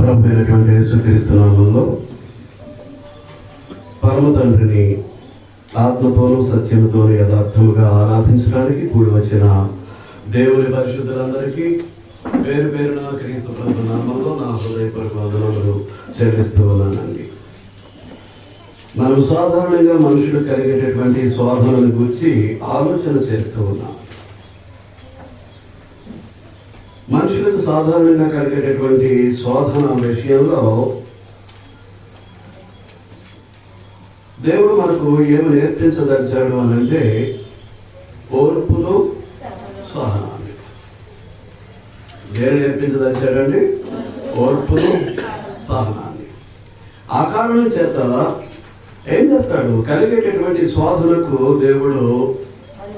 ప్రభు అయినటువంటి యేసుక్రీస్తు నామములో పరమ తండ్రిని ఆత్మతోనూ సత్యముతోనూ యథార్థముగా ఆరాధించడానికి కూడి వచ్చిన దేవుని పరిశుద్ధులందరికీ పేరు పేరున క్రీస్తు ప్రభు నామంలో నా హృదయపూర్వక వందనములు చెల్లిస్తూ ఉన్నానండి. మనం సాధారణంగా మనుషులు కలిగేటటువంటి శోధనల గురించి ఆలోచన చేస్తూ ఉన్నాం. మనుషులకు సాధారణంగా కలిగేటటువంటి శోధన విషయంలో దేవుడు మనకు ఏమి నేర్పించదలిచాడు అని అంటే ఓర్పును సహనాన్ని. దేవుడు నేర్పించదలిచాడండి ఓర్పును సహనాన్ని. ఆ కారణం చేత ఏం చేస్తాడు, కలిగేటటువంటి శోధనకు దేవుడు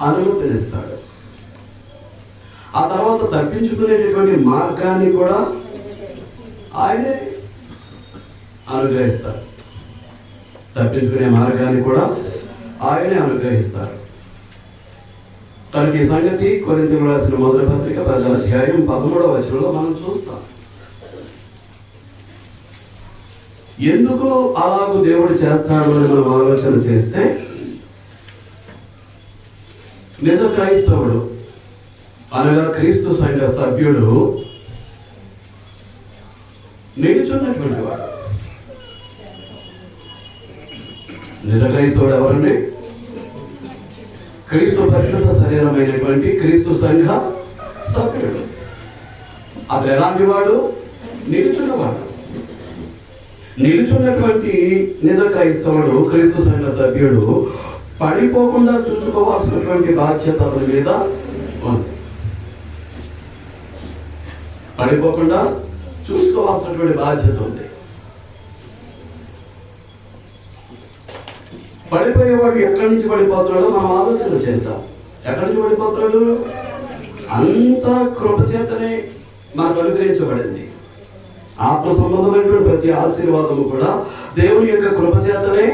అనుమతినిస్తాడు. ఆ తర్వాత తప్పించుకునేటటువంటి మార్గాన్ని కూడా ఆయనే అనుగ్రహిస్తాడు. తప్పించుకునే మార్గాన్ని కూడా ఆయనే అనుగ్రహిస్తారు. కనుక ఈ సంగతి కొరింథీయులకు రాసిన మొదటి పత్రిక 10వ అధ్యాయం 13వ వచనంలో మనం చూస్తాం. ఎందుకు అలాగూ దేవుడు చేస్తాడు అని మనం ఆలోచన చేస్తే, నిజ క్రైస్తవుడు అనగా క్రీస్తు సంఘ సభ్యుడు నిలుచున్నటువంటి వాడు. నిజ క్రైస్తవుడు ఎవరండి? క్రీస్తు పరిశుద్ధ శరీరమైనటువంటి క్రీస్తు సంఘ సభ్యుడు. అతను ఎలాంటి వాడు? నిలుచున్నవాడు. నిలుచున్నటువంటి నిజ క్రైస్తవుడు క్రీస్తు సంఘ సభ్యుడు పడిపోకుండా చూసుకోవాల్సినటువంటి బాధ్యత అతని మీద ఉంది. పడిపోకుండా చూసుకోవాల్సినటువంటి బాధ్యత ఉంది. పడిపోయేవాడు ఎక్కడి నుంచి పడిపోతున్నాడో మనం ఆలోచన చేశాం. ఎక్కడి నుంచి పడిపోతున్నాడు? అంత కృపచేతనే మనకు అనుగ్రహించబడింది. ఆత్మ సంబంధమైనటువంటి ప్రతి ఆశీర్వాదము కూడా దేవుని యొక్క కృపచేతనే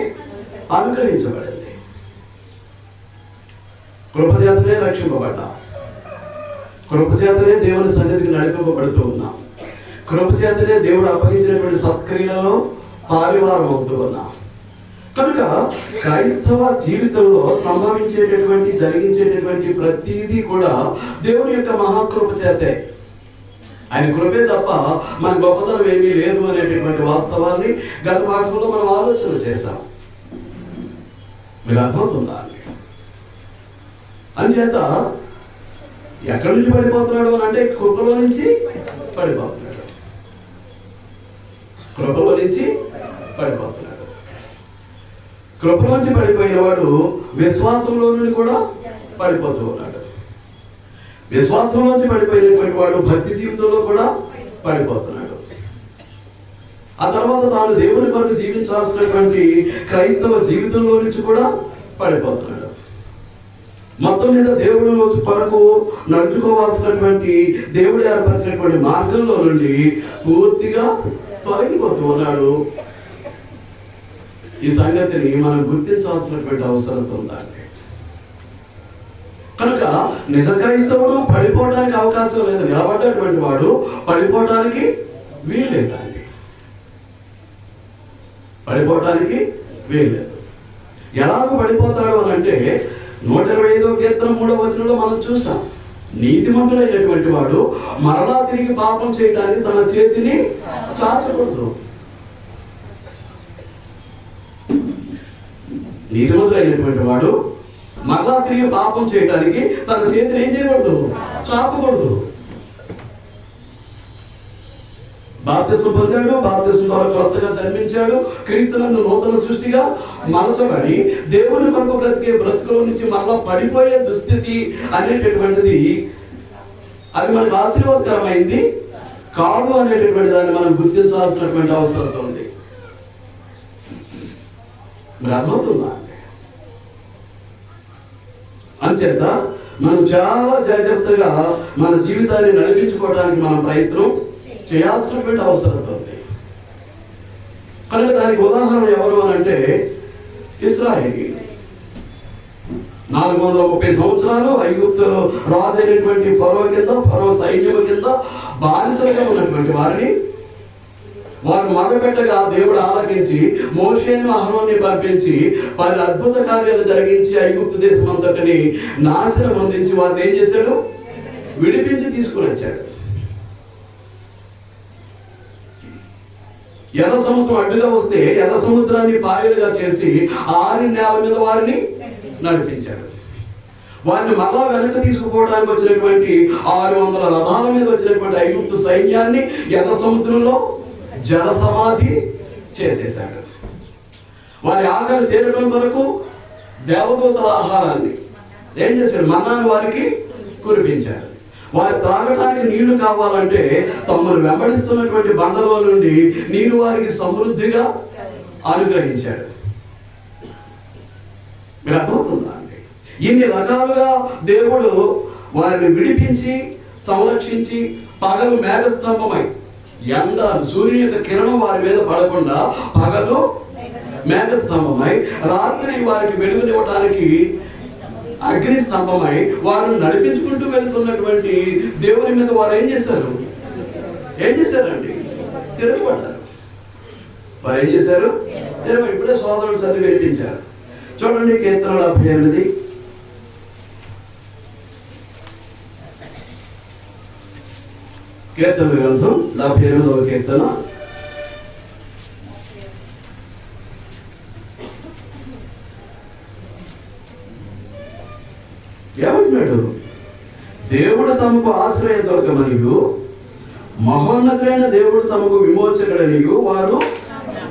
అనుగ్రహించబడింది. కృపచేతనే రక్షింపబడ్డా, కృపచేతనే దేవుని సన్నిధికి నడిపింపబడుతూ ఉన్నాం. కృపచేతనే దేవుడు అప్పగించినటువంటి సత్క్రియలలో పారివారం అవుతూ ఉన్నాం. కనుక క్రైస్తవ జీవితంలో సంభవించేటటువంటి జరిగించేటటువంటి ప్రతిదీ కూడా దేవుని యొక్క మహాకృప చేతే. ఆయన కృపే తప్ప మన గొప్పతనం ఏమీ లేదు అనేటటువంటి వాస్తవాన్ని గత పాఠంలో మనం ఆలోచన చేశాం. మీరు అర్థమవుతుందా? అంచేత ఎక్కడి నుంచి పడిపోతున్నాడు అని అంటే కృపలో నుంచి పడిపోతున్నాడు. కృపలో నుంచి పడిపోతున్నాడు. కృపలోంచి పడిపోయిన వాడు విశ్వాసంలో నుండి కూడా పడిపోతూ ఉన్నాడు. విశ్వాసంలోంచి పడిపోయినటువంటి వాడు భక్తి జీవితంలో కూడా పడిపోతున్నాడు. ఆ తర్వాత తాను దేవుని కొరకు జీవించాల్సినటువంటి క్రైస్తవ జీవితంలో నుంచి కూడా పడిపోతున్నాడు. మొత్తం మీద దేవుడు కొరకు నడుచుకోవాల్సినటువంటి దేవుడు ఏర్పరిచినటువంటి మార్గంలో నుండి పూర్తిగా తొలగిపోతూ ఉన్నాడు. ఈ సంగతిని మనం గుర్తించాల్సినటువంటి అవసరం ఉందండి. కనుక నిజ క్రైస్తవుడు పడిపోవడానికి అవకాశం లేదు. నిలబడ్డటువంటి వాడు పడిపోవడానికి వీల్లేదండి. పడిపోవడానికి వీల్లేదు. ఎలాగో పడిపోతాడు అని అంటే 125వ కీర్తన 3వ వచనంలో మనం చూసాం. నీతిమంతుడైనటువంటి వాడు మరలా తిరిగి పాపం చేయడానికి తన చేతిని చాచకూడదు. నీతిమంతుడైనటువంటి వాడు మరలా తిరిగి పాపం చేయడానికి తన చేతిని ఏం చేయకూడదు? చాపకూడదు. బాప్తిస్మం పొందాడు, బాప్తిస్మం ద్వారా కొత్తగా జన్మించాడు, క్రీస్తునందు నూతన సృష్టిగా మలచబడి దేవుని కొరకు బ్రతికే బ్రతుకుల నుంచి మరలా పడిపోయే దుస్థితి అనేటటువంటిది అది మనకు ఆశీర్వాదకరమైంది కాదు అనేటటువంటి దాన్ని మనం గుర్తించాల్సినటువంటి అవసరం ఉంది. మీరు అర్థమవుతుందా? అంచేత మనం చాలా జాగ్రత్తగా మన జీవితాన్ని నడిపించుకోవడానికి మనం ప్రయత్నం చేయాల్సినటువంటి అవసరం ఉంది. కనుక దానికి ఉదాహరణ ఎవరు అని అంటే ఇశ్రాయేలు. 430 సంవత్సరాలు ఐగుప్తు రాజు అయినటువంటి ఫరో కింద, ఫరో సైన్యము కింద బానిసలుగా ఉన్నటువంటి వారిని వారు మొదలుపెట్టగా దేవుడు ఆలకించి మోషేను అహరోన్ని పంపించి 10 అద్భుత కార్యాలు జరిగించి ఐగుప్తు దేశం అంతటిని నాశనం అందించి వారిని ఏం చేశాడు? విడిపించి తీసుకుని వచ్చాడు. ఎర్ర సముద్రం అడ్డుగా వస్తే ఎర్ర సముద్రాన్ని పాయలుగా చేసి 6 నేల మీద వారిని నడిపించాడు. వారిని మళ్ళా వెనక్కి తీసుకుపోవడానికి వచ్చినటువంటి 600 రథాల మీద వచ్చినటువంటి ఐగుప్తు సైన్యాన్ని ఎర్ర సముద్రంలో జల సమాధి చేసేశాడు. వారి ఆకలి తీరడం కొరకు దేవదూతల ఆహారాన్ని ఏం చేశాడు? మన్నాను వారికి కురిపించాడు. వారి త్రాగటానికి నీళ్లు కావాలంటే తమను వెంబడిస్తున్నటువంటి బండలో నుండి నీరు వారికి సమృద్ధిగా అనుగ్రహించాడు. మీరు అర్థమవుతుందా అండి? ఇన్ని రకాలుగా దేవుడు వారిని విడిపించి సంరక్షించి, పగలు మేఘస్తంభమై ఎండ సూర్యుని యొక్క కిరణం వారి మీద పడకుండా పగలు మేఘస్తంభమై, రాత్రి వారికి వెలుగునివ్వటానికి అగ్ని స్తంభమై వారు నడిపించుకుంటూ వెళ్తున్నటువంటి దేవుని మీద వారు ఏం చేశారు? తిరగబడ్డారు. వారు ఏం చేశారు? ఇప్పుడే సోదరుడు చదివి వినిపించారు. చూడండి, కీర్తన 78, కీర్తన గ్రంథం 78వ కీర్తన 7. దేవుడు తమకు ఆశ్రయ దొరకమనియు మహోన్నతులైన దేవుడు తమకు విమోచకుడనియు వారు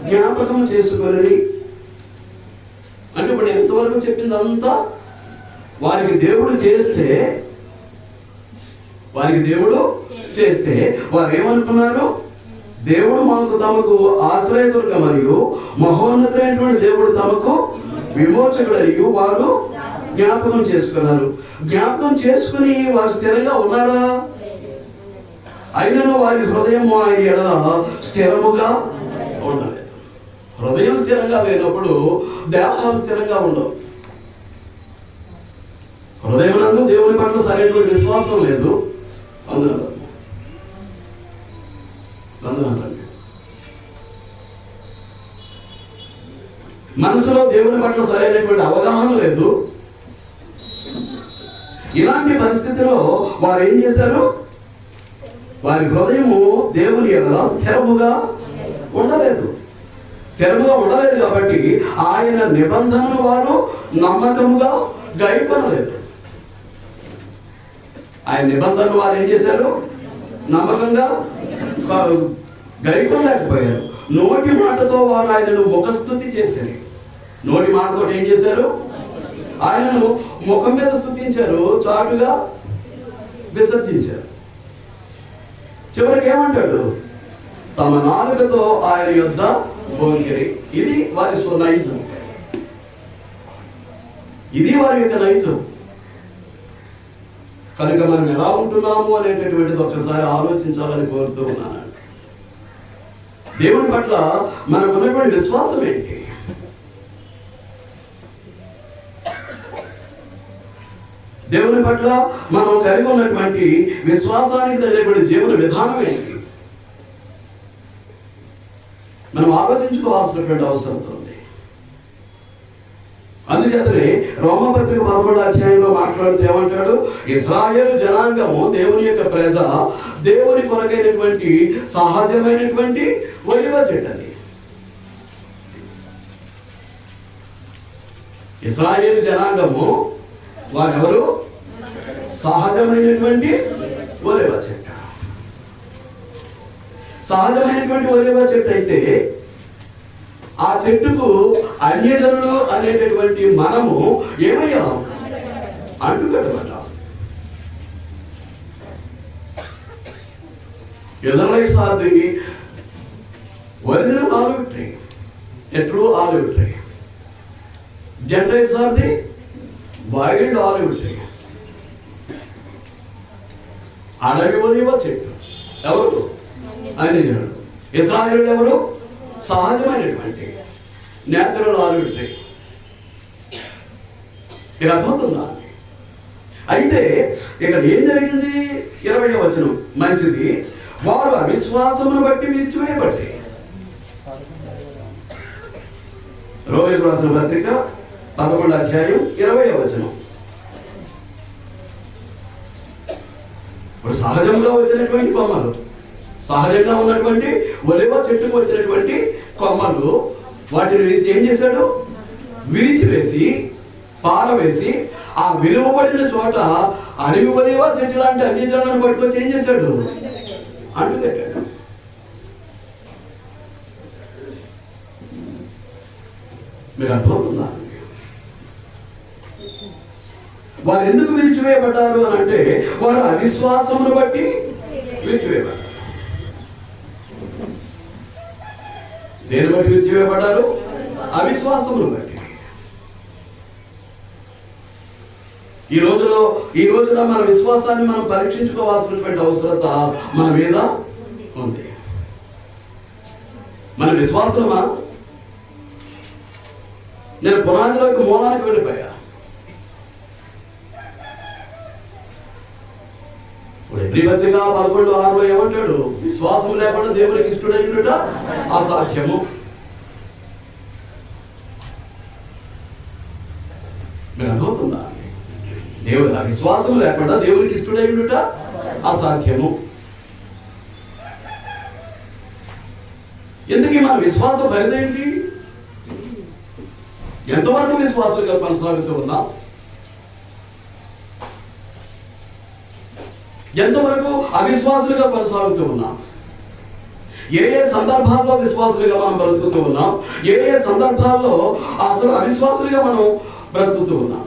జ్ఞాపకం చేసుకొని. అంటే ఇప్పుడు ఎంతవరకు చెప్పిందంతా వారికి దేవుడు చేస్తే వారు ఏమనుకున్నారు? దేవుడు తమకు ఆశ్రయ దొరకమనియు మహోన్నతులైనటువంటి దేవుడు తమకు విమోచకుడనియు వారు జ్ఞాపకం చేసుకున్నారు. జ్ఞాపకం చేసుకుని వారు స్థిరంగా ఉన్నారా? అయినను వారి హృదయం ఆయన ఎడల స్థిరముగా ఉండలేదు. హృదయం స్థిరంగా లేనప్పుడు దేహాలు స్థిరంగా ఉండవు. హృదయం నందు దేవుని పట్ల సరైనటువంటి విశ్వాసం లేదు. అందున మనసులో దేవుని పట్ల సరైనటువంటి అవగాహన లేదు. ఇలాంటి పరిస్థితిలో వారు ఏం చేశారు? వారి హృదయము దేవుని ఎడల స్థిరముగా ఉండలేదు కాబట్టి ఆయన నిబంధనను వారు నమ్మకముగా గైకొనలేదు. ఆయన నిబంధనలు వారు ఏం చేశారు? నమ్మకంగా గైకొనలేకపోయారు. నోటి మాటతో వారు ఆయనను ముఖస్తుతి చేశారు. నోటి మాటతో ఏం చేశారు? ఆయనను ముఖం మీద స్తుతించారు, చాటుగా విసర్జించారు. చివరికి ఏమంటాడు? తమ నాలుకతో ఆయన యొద్ద బొంకిరి. ఇది వారి నైజం, ఇది వారి యొక్క నైజం. కనుక మనం ఎలా ఉంటున్నాము అనేటటువంటిది ఒక్కసారి ఆలోచించాలని కోరుతూ ఉన్నాను. దేవుని పట్ల మనకు ఉన్నటువంటి విశ్వాసం ఏంటి? దేవుని పట్ల మనం కలిగి ఉన్నటువంటి విశ్వాసానికి తగినటువంటి జీవన విధానం ఏంటి? మనం ఆలోచించుకోవాల్సినటువంటి అవసరం ఉంది. అందుచేతనే రోమపత్రిక 11వ అధ్యాయంలో మాట్లాడుతూ ఏమంటాడు? ఇశ్రాయేలు జనాంగము దేవుని యొక్క ప్రజ, దేవుని కొరకైనటువంటి సహజమైనటువంటి ఒలివ చెట్టది. ఇశ్రాయేలు జనాంగము వారెవరు? సహజమైనటువంటి ఒలివ చెట్టు. సహజమైనటువంటి ఒలివ చెట్టు అయితే ఆ చెట్టుకు అన్యజనులు అనేటటువంటి మనము ఏమయ్యాం? అంటుకట్టబడ్డాం. Israelites are the original olive tree, a true olive tree. Gentiles are the wild olive tree. అడవి ఒలివ చెట్టు ఎవరు? అన్యజనులు. ఇశ్రాయేలు ఎవరు? సహజమైనటువంటి న్యాచురల్ ఆలివ్ ట్రీ. ఇది అర్థమవుతుందా? అయితే ఇక్కడ ఏం జరిగింది? 20వ వచనం మంచిది. వారు అవిశ్వాసమును బట్టి విరిచివేయబట్టి. రోమీయులకు రాసిన పత్రిక 11వ అధ్యాయం 20వ వచనం. ఇప్పుడు సహజంగా వచ్చినటువంటి కొమ్మలు, సహజంగా ఉన్నటువంటి ఒలివ చెట్టుకు వచ్చినటువంటి కొమ్మలు, వాటిని ఏం చేశాడు? విరిచివేసి పారవేసి ఆ విలువబడిన చోట అడవి ఒలివ చెట్టు లాంటి అన్ని జనులను పట్టుకొచ్చి ఏం చేశాడు? అంటుకట్టాడు. మీరు అర్థమవుతుందా? వారు ఎందుకు విరిచివేయబడ్డారు అని అంటే, వారు అవిశ్వాసమును బట్టి విరిచివేయబడ్డారు. దేని బట్టి విరిచివేయబడ్డారు? అవిశ్వాసమును బట్టి. ఈ రోజున మన విశ్వాసాన్ని మనం పరీక్షించుకోవాల్సినటువంటి అవసరత మన మీద ఉంది. మన విశ్వాసమా? నేను పునాదిలోకి మూలానికి వెళ్ళిపోయా. ఇప్పుడు ఎబ్రీ పత్రిక 11:6 ఏమంటాడు? విశ్వాసం లేకుండా దేవునికి ఇష్టడైనట అసాధ్యము. మీరు అర్థమవుతుందా? దేవుడు విశ్వాసం లేకుండా దేవునికి ఇష్టడైనట అసాధ్యము. ఎందుకీ మన విశ్వాస పరిధేంటి? ఎంతవరకు విశ్వాసులుగా కొనసాగుతూ ఉన్నాం? ఎంతవరకు అవిశ్వాసులుగా కొనసాగుతూ ఉన్నాం? ఏ సందర్భాల్లో విశ్వాసులుగా మనం బ్రతుకుతూ ఉన్నాం? ఏ సందర్భాల్లో అసలు అవిశ్వాసులుగా మనం బ్రతుకుతూ ఉన్నాం?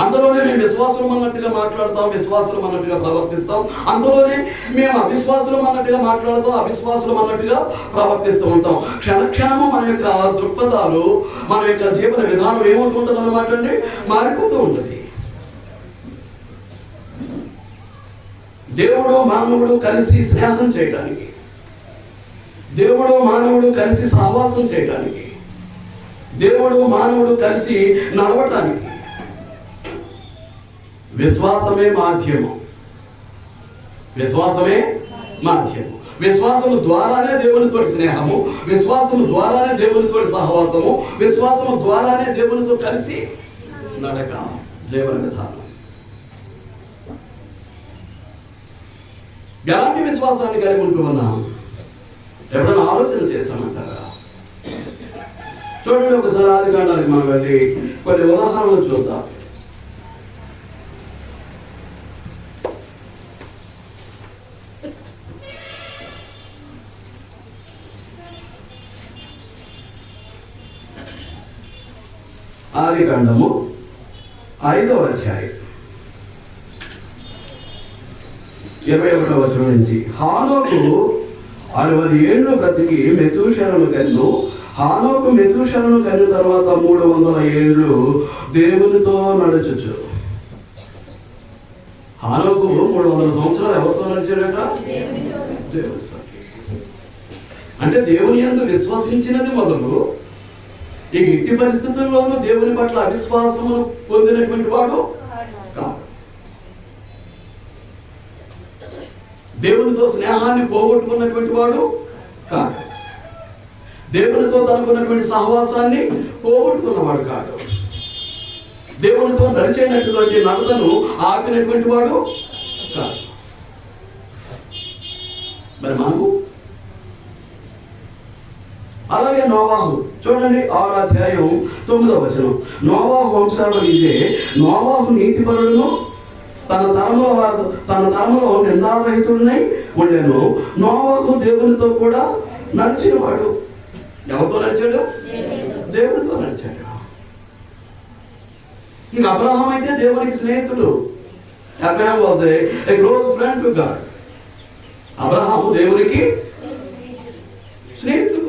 అందులోనే మేము విశ్వాసులం అన్నట్టుగా మాట్లాడతాం, విశ్వాసులం అన్నట్టుగా ప్రవర్తిస్తాం. అందులోనే మేము అవిశ్వాసులం అన్నట్టుగా మాట్లాడతాం, అవిశ్వాసులం అన్నట్టుగా ప్రవర్తిస్తూ ఉంటాం. క్షణక్షణము మన యొక్క దృక్పథాలు, మన యొక్క జీవన విధానం ఏమవుతుంటుంది అన్నమాట అండి, మారిపోతూ ఉంటుంది. దేవుడు మానవుడు కలిసి స్నేహం చేయడానికి, దేవుడు మానవుడు కలిసి సహవాసం చేయడానికి, దేవుడు మానవుడు కలిసి నడవటానికి విశ్వాసమే మాధ్యమం. విశ్వాసమే మాధ్యమం. విశ్వాసము ద్వారానే దేవునితో స్నేహము, విశ్వాసము ద్వారానే దేవునితో సహవాసము, విశ్వాసము ద్వారానే దేవునితో కలిసి నడక, దేవుని విధానం. ఎలాంటి విశ్వాసాన్ని కలిగి ఉంటూ ఉన్నాం? ఎప్పుడైనా ఆలోచన చేశామంటారా? చూడండి, ఒకసారి ఆదికాండానికి మనం వెళ్ళి కొన్ని ఉదాహరణలు చూద్దాం. ఆదికాండము 5వ అధ్యాయం 21వ వచనం నుంచి. హానోకు 60 ఏళ్ళు బ్రతికి మెతూషెలను కన్ను. హానోకు మెతూషెలను కన్ను తర్వాత 300 ఏళ్ళు దేవునితో నడుచుచు. హానోకు 300 సంవత్సరాలు ఎవరితో నడిచాడట? దేవునితో. అంటే దేవుని యందు విశ్వసించినది మొదలు, ఈ ఇట్టి పరిస్థితుల్లోనూ దేవుని పట్ల అవిశ్వాసము పొందినటువంటి వాడు కాదు. దేవునితో స్నేహాన్ని పోగొట్టుకున్నటువంటి వాడు కాదు. దేవునితో తనకున్నటువంటి సహవాసాన్ని పోగొట్టుకున్నవాడు కాదు. దేవునితో నడిచేటటువంటి నడతను ఆపినటువంటి వాడు కాదు. మరి మనము అలాగే నోవాహు చూడండి, 6వ అధ్యాయం 9వ వచనం. నోవాహు వంశావళి ఇదే. నోవాహు నీతిపరులను తన తరములో నిందారహితుడినై ఉండెను. నోవాహు దేవునితో కూడా నడిచినవాడు. ఎవరితో నడిచాడు? దేవునితో నడిచాడు. ఇంకా అబ్రహాం అయితే దేవునికి స్నేహితుడు. Abraham was a close friend to God. Abraham దేవునికి స్నేహితుడు.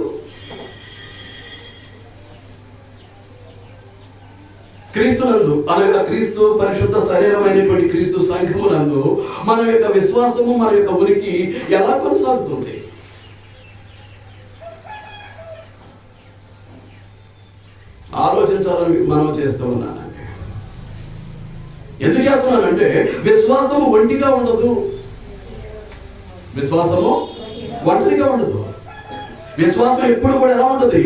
క్రీస్తునందు, మన యొక్క క్రీస్తు పరిశుద్ధ శరీరమైనటువంటి క్రీస్తు సంఘమునందు మన యొక్క విశ్వాసము, మన యొక్క ఉనికి ఎలా కొనసాగుతుంది? ఆలోచించాలని మనం చేస్తూ ఉన్నానండి. ఎందుకు చేస్తున్నానంటే, విశ్వాసము ఒంటిగా ఉండదు. విశ్వాసము ఒంటరిగా ఉండదు. విశ్వాసం ఎప్పుడు కూడా ఎలా ఉంటుంది?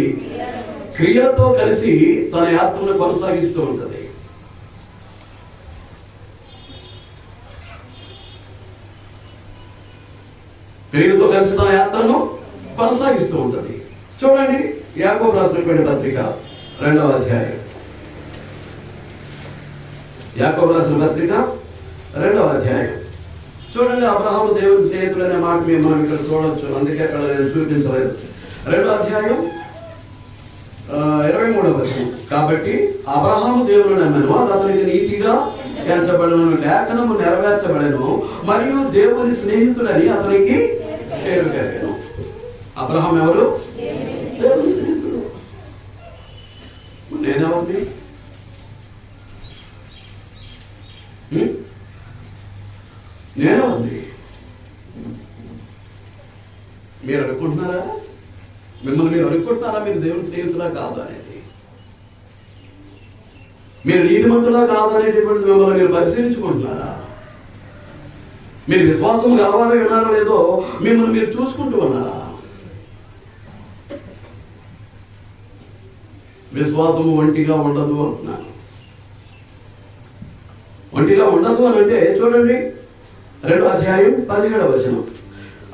క్రియలతో కలిసి తన యాత్రను కొనసాగిస్తూ ఉంటుంది. క్రియలతో కలిసి తన యాత్రను కొనసాగిస్తూ ఉంటుంది. చూడండి, యాకోబు రాసినటువంటి పత్రిక 2వ అధ్యాయం. యాకోబు రాసిన పత్రిక 2వ అధ్యాయం చూడండి. అబ్రహాము దేవుని స్నేహితుడు అనే మాట మనం ఇక్కడ చూడవచ్చు, అందుకే అక్కడ నేను చూపించలేదు. 2వ అధ్యాయం 23వ వచనం. కాబట్టి అబ్రహాము దేవుని నమ్మెను, అది అతనికి నీతిగా ఎంచబడను, లేఖనము నెరవేర్చబడెను, మరియు దేవుని స్నేహితుడని అతనికి పేరు కలిగెను. అబ్రహాం ఎవరు? దేవుని స్నేహితుడు. నేనెవరిని? నేనెవరిని? మీరు అనుకుంటున్నారా? మిమ్మల్ని మీరు అనుకుంటున్నారా మీరు దేవుని స్నేహితులా కాదు అనేది? మీరు నీతిమంతులా కాదు అనేటటువంటి మిమ్మల్ని మీరు పరిశీలించుకుంటున్నారా? మీరు విశ్వాసం గలవారో విన్నారో లేదో మిమ్మల్ని మీరు చూసుకుంటూ ఉన్నారా? విశ్వాసము ఒంటిగా ఉండదు అంటున్నాను. ఒంటిగా ఉండదు అని అంటే చూడండి, 2వ అధ్యాయం 17వ వచనం.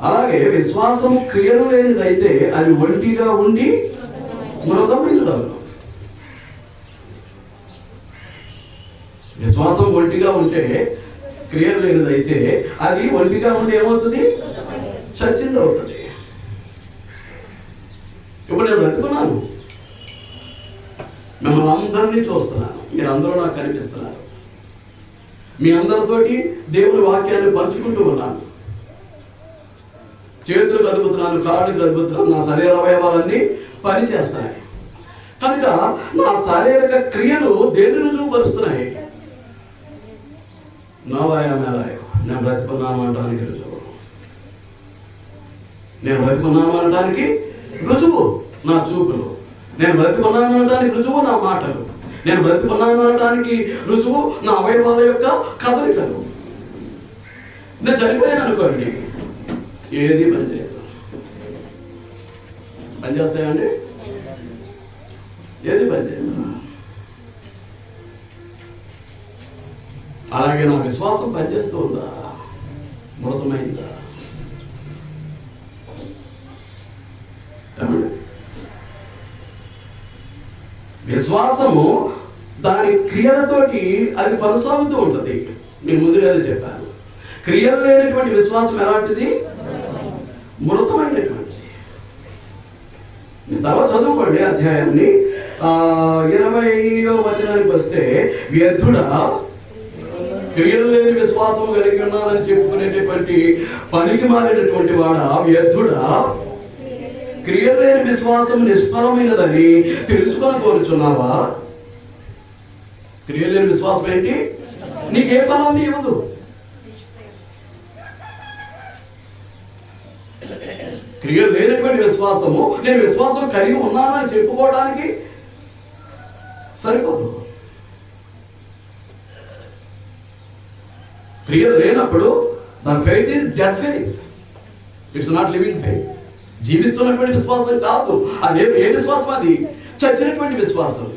అలాగే విశ్వాసము క్రియలు లేనిదైతే అది ఒంటిగా ఉండి మృతమైనదవును. విశ్వాసం ఒంటిగా ఉంటే, క్రియలు లేనిదైతే అది ఒంటిగా ఉండి ఏమవుతుంది? చచ్చింది అవుతుంది. ఇప్పుడు నేను బ్రతుకున్నాను, మిమ్మల్ని అందరినీ చూస్తున్నాను, మీరు అందరూ నాకు కనిపిస్తున్నారు, మీ అందరితోటి దేవుని వాక్యాన్ని పంచుకుంటూ ఉన్నాను, చేతులు కదుపుతున్నాను, కాళ్ళు కదుపుతున్నాను, నా శరీర అవయవాలన్నీ పనిచేస్తాయి. కనుక నా శారీరక క్రియలు దేన్ని రుజువుపరుస్తున్నాయి? నవాయమేలాయో నేను బ్రతుకున్నాను అనడానికి రుజువు. నేను బ్రతుకున్నాను అనడానికి రుజువు నా చూపులు. నేను బ్రతుకున్నాను అనడానికి రుజువు నా మాటలు. నేను బ్రతుకున్నాను అనడానికి రుజువు నా అవయవాల యొక్క కదలికలు. నేను చనిపోయాను అనుకోండి, ఏది పనిచేయదు. పనిచేస్తాయండి? ఏది పనిచేయదు. అలాగే నా విశ్వాసం పనిచేస్తూ ఉందా? మృతమైందా? విశ్వాసము దాని క్రియలతోటి అది కొనసాగుతూ ఉంటుంది. నేను ముందుగానే చెప్పాను, క్రియలు లేనటువంటి విశ్వాసం ఎలాంటిది? మృతమైనటువంటిది. తర్వాత చదువుకోండి అధ్యాయాన్ని. 20వ వచనానికి వస్తే, వ్యర్థుడా క్రియలు లేని విశ్వాసము కలిగి ఉన్నానని చెప్పుకునేటటువంటి పనికి మారినటువంటి వాడా, వ్యర్థుడా క్రియలు లేని విశ్వాసం నిష్ఫలమైనదని తెలుసుకొని కోరుచున్నావా? క్రియలు లేని విశ్వాసం ఏంటి? నీకే ఫలాన్ని ఇవ్వదు. క్రియలు లేనటువంటి విశ్వాసము నేను విశ్వాసం కలిగి ఉన్నానని చెప్పుకోవడానికి సరిపోదు. క్రియలు లేనప్పుడు దాని faith is dead faith. It's not living faith. జీవిస్తున్నటువంటి విశ్వాసం కాదు అది. ఏ విశ్వాసం అది? చచ్చినటువంటి విశ్వాసం.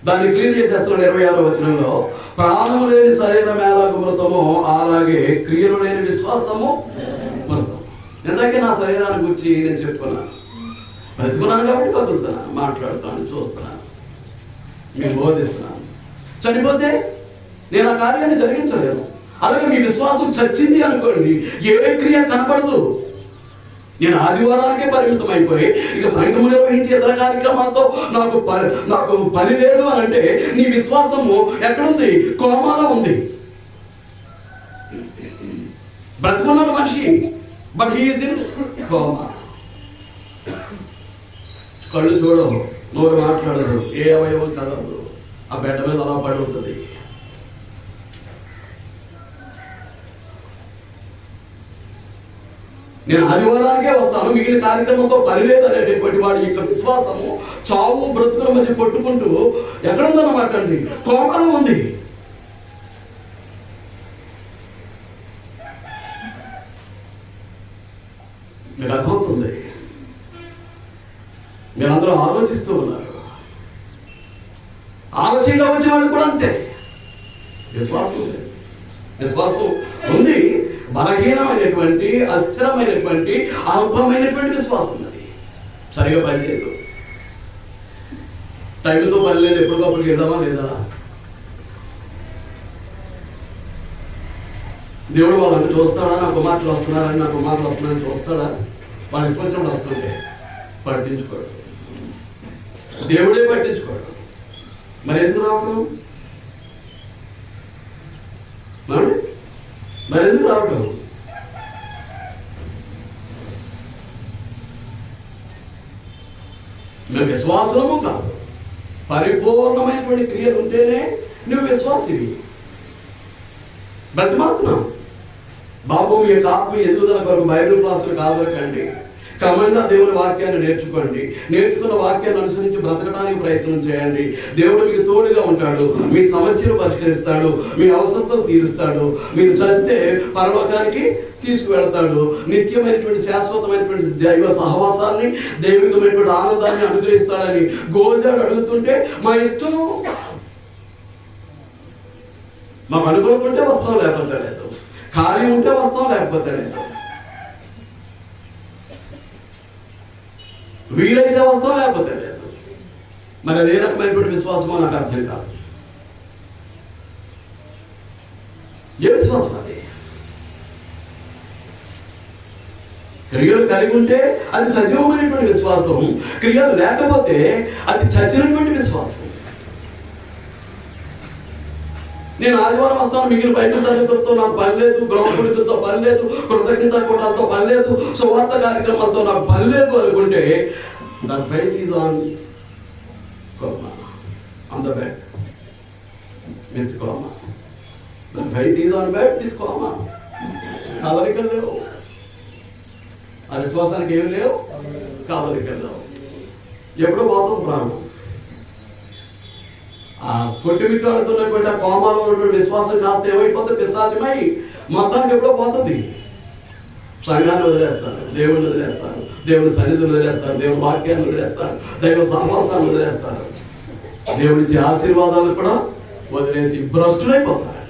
దాన్ని క్లియర్ చేసేస్తున్నాడు 26వ వచనంలో. ప్రాణము లేని శరీరం ఎలాగ మృతమో అలాగే క్రియలు లేని విశ్వాసము మృతం. ఎందుకంటే నా శరీరాన్ని గురించి నేను చెప్పుకున్నాను, బ్రతుకున్నాను కాబట్టి బతుకుతున్నాను, మాట్లాడుతున్నాను, చూస్తున్నాను, మీకు బోధిస్తున్నాను. చనిపోతే నేను ఆ కార్యాన్ని జరిగించలేను. అలాగే మీ విశ్వాసం చచ్చింది అనుకోండి, ఏ క్రియ కనపడదు. నేను ఆదివారానికే పరిమితం అయిపోయి ఇక సంఘము నిర్వహించే ఇతర కార్యక్రమాలతో నాకు పని లేదు అని అంటే నీ విశ్వాసము ఎక్కడుంది? కోమాలో ఉంది. బ్రతుకున్నాడు మనిషి, but he is in coma. కళ్ళు చూడవు, నోరు మాట్లాడదు, ఏ అవయవం కదలదు, ఆ బెడ్డ మీద అలా పడి ఉంటుంది. నేను ఆదివారానికే వస్తాను, మిగిలిన కార్యక్రమంతో పని లేదనేటటువంటి వాడి యొక్క విశ్వాసము చావు బ్రతుకుల మధ్య కొట్టుకుంటూ ఎక్కడుందన్నమాట అండి? కోమలో ఉంది. మీరందరూ ఆలోచిస్తూ ఉన్నారు. ఆలస్యంగా వచ్చే వాళ్ళు కూడా అంతే. విశ్వాసం ఉంది, బలహీనమైనటువంటి, అస్థిరమైనటువంటి, అల్పమైనటువంటి విశ్వాసం. అది సరిగా పనిలేదు, టైంతో పని లేదు, ఎప్పటికప్పుడు వెళ్దామా లేదా. దేవుడు వాళ్ళని చూస్తాడా? నా కుమార్తెలు వస్తున్నారని, నా కుమార్తెలు వస్తున్నారని చూస్తాడా? వాళ్ళు ఇష్టం వచ్చినప్పుడు వస్తుంటే పట్టించుకోడు, దేవుడే పట్టించుకోడు. మరి ఎందుకు రావడం? మరి ఎందుకు రావడం? నువ్వు విశ్వాసము కాదు, పరిపూర్ణమైనటువంటి క్రియలు ఉంటేనే నువ్వు విశ్వాసివి. బ్రతిమాలుతున్నావు. బాబు, మీ యొక్క ఆత్మీయ ఎదుగుదల కొరకు బైబిల్ క్లాసులు కాదనకండి, క్రమంగా దేవుని వాక్యాన్ని నేర్చుకోండి. నేర్చుకున్న వాక్యాన్ని అనుసరించి బ్రతకడానికి ప్రయత్నం చేయండి. దేవుడు మీకు తోడుగా ఉంటాడు, మీ సమస్యలు పరిష్కరిస్తాడు, మీ అవసరతలు తీరుస్తాడు. మీరు చస్తే పరలోకానికి తీసుకువెళ్తాడు. నిత్యమైనటువంటి శాశ్వతమైనటువంటి దైవ సహవాసాన్ని, దైవికమైనటువంటి ఆనందాన్ని అనుగ్రహిస్తాడని గోజాడు అడుగుతుంటే మా ఇష్టం, మాకు అనుకూలం ఉంటే వస్తాం, లేకపోతే లేదు. ఖాళీ ఉంటే వస్తాం, లేకపోతే లేదు. వీలైతే వస్తాం, లేకపోతే లేదు. మరి అదే రకమైనటువంటి విశ్వాసమో నాకు అర్థం కాదు. ఏ విశ్వాసం అది? క్రియలు కలిగి ఉంటే అది సజీవమైనటువంటి విశ్వాసం, క్రియలు లేకపోతే అది చచ్చినటువంటి విశ్వాసం. నేను ఆదివారం వస్తాను, మిగిలిన బైబిల్ తరగతులతో నాకు పని లేదు, బ్రహ్మకుడితో పని లేదు, కృతజ్ఞత కూటాలతో పని లేదు, సువార్త కార్యక్రమాలతో నాకు పని లేదు అనుకుంటే that faith is on the bed with coma. That faith is on bed with coma. కాదలికలు లేవు, ఆ విశ్వాసానికి ఏమి లేవు, కాదలికలు లేవు. ఎప్పుడో పోతుంది ప్రాణం. ఆ కొట్టుమిట్టాడుతున్నటువంటి ఆ కోమాలో ఉన్నటువంటి విశ్వాసం కాస్త ఏమైపోతుంది? పిశాచమై మొత్తానికి ఎప్పుడో పోతుంది. సంఘాన్ని వదిలేస్తారు, దేవుడిని వదిలేస్తారు, దేవుని సన్నిధిని వదిలేస్తారు, దేవుని వాక్యాన్ని వదిలేస్తారు, దైవ సహవాసాన్ని వదిలేస్తారు, దేవుడిచ్చే ఆశీర్వాదాలను కూడా వదిలేసి భ్రష్టులైపోతారు.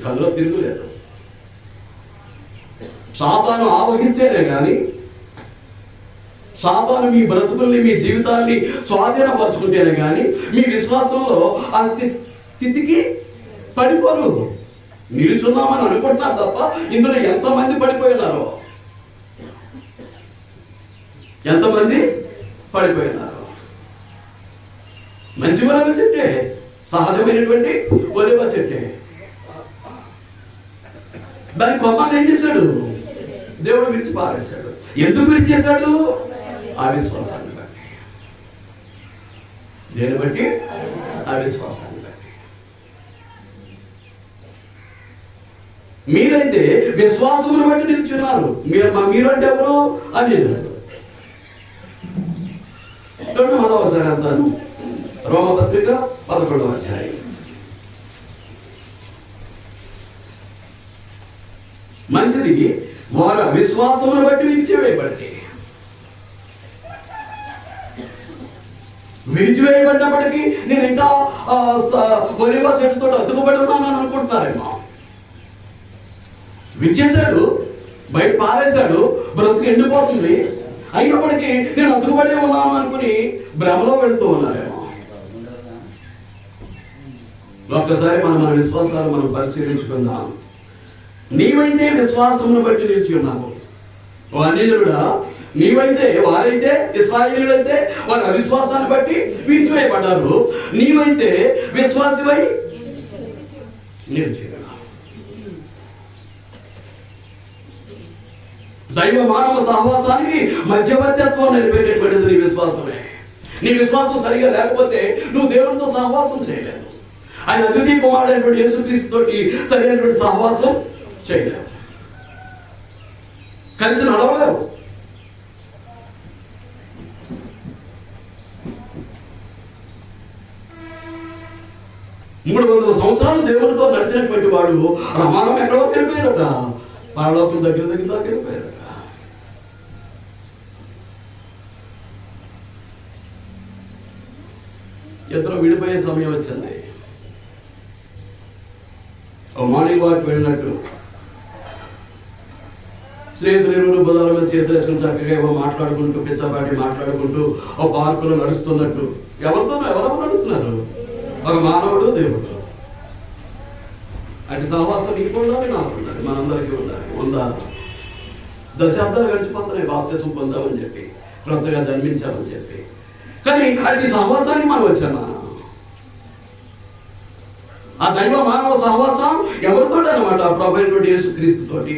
అందులో తిరుగులేదు. సాతాను ఆవహిస్తేనే కానీ, సాతాను మీ బ్రతుకుల్ని, మీ జీవితాన్ని స్వాధీనపరచుకుంటేనే కానీ మీ విశ్వాసంలో ఆ స్థితికి పడిపోరు. నిలుచున్నామని అనుకుంటున్నారు తప్ప ఇందులో ఎంతమంది పడిపోయినారో, ఎంతమంది పడిపోయినారో. మంచి ఒలివ చెట్టే, సహజమైనటువంటి ఒలివ చెట్టే. దాని కొమ్మని ఏం చేశాడు? దేవుడు విరిచి పారేశాడు. ఎందుకు విరిచేశాడు? అవిశ్వాసాన్ని బట్టి. దేని బట్టి? అవిశ్వాసాన్ని బట్టి. మీరైతే విశ్వాసమును బట్టి నిలుచున్నారు. మీరు అంటే ఎవరు అని మనం ఒకసారి అంటాను. రోమపత్రిక 11వ అధ్యాయం. మంచిది, వారు అవిశ్వాసమును బట్టి విరిచివేయబడితే, విరిచివేయబడినప్పటికీ నేను ఇంకా ఒలివ చెట్టుతో అతుకుబడి ఉన్నానని అనుకుంటున్నారేమో. విరిచేశాడు, బయట పారేశాడు, బ్రతుకు ఎండిపోతుంది, అయినప్పటికీ నేను అతుకుబడి ఉన్నాను అనుకుని భ్రమలో వెళుతూ ఉన్నారేమో. ఒక్కసారి మన విశ్వాసాలు మనం పరిశీలించుకుందాం. నీవైతే విశ్వాసమును బట్టి నిలిచి ఉన్నావు. ఓ అన్యజనుడా, నీవైతే, వారైతే ఇశ్రాయేలీయులైతే వారి అవిశ్వాసాన్ని బట్టి విరిచివేయబడ్డారు. నీవైతే విశ్వాసివై నిలిచి ఉన్నావు. దైవ మానవ సహవాసానికి మధ్యవర్తిత్వం నిలిపేటటువంటిది నీ విశ్వాసమే. నీ విశ్వాసం సరిగా లేకపోతే నువ్వు దేవునితో సహవాసం చేయలేదు. ఆయన అద్వితీయ కుమారుడైనటువంటి యేసుక్రీస్తుతోటి సరైనటువంటి సహవాసం చేయలేవు, కలిసి నడవలేవు. మూడు 300 సంవత్సరాలు దేవునితో నడిచినటువంటి వాడు రమానం ఎక్కడ వరకు వెళ్ళిపోయారట? పరలోకం దగ్గర దాకా వెళ్ళిపోయారట. ఇద్దరు విడిపోయే సమయం వచ్చింది. ఓ మార్నింగ్ వాక్ వెళ్ళినట్టు స్నేహితులు ఇరువురు బుధాల మీద చేతులు వేసుకుని చక్కగా ఏవో మాట్లాడుకుంటూ పిచ్చపాటి మాట్లాడుకుంటూ ఓ పార్కులో నడుస్తున్నట్టు. ఎవరెవరు నడుస్తున్నారు? ఒక మానవుడు, దేవుడు. అటు సహవాసం నీకు ఉండాలి, నాకు ఉండాలి, మనందరికీ ఉండాలి. ఉందా? దశాబ్దాలు గడిచిపోతున్నాయి బాప్తిసం పొందామని చెప్పి, క్రొత్తగా జన్మించామని చెప్పి. కానీ అటు సహవాసానికి మనం వచ్చామా? ఆ దైవ మానవ సహవాసం ఎవరితో అనమాట? ప్రభు అయినటువంటి యేసుక్రీస్తుతోటి.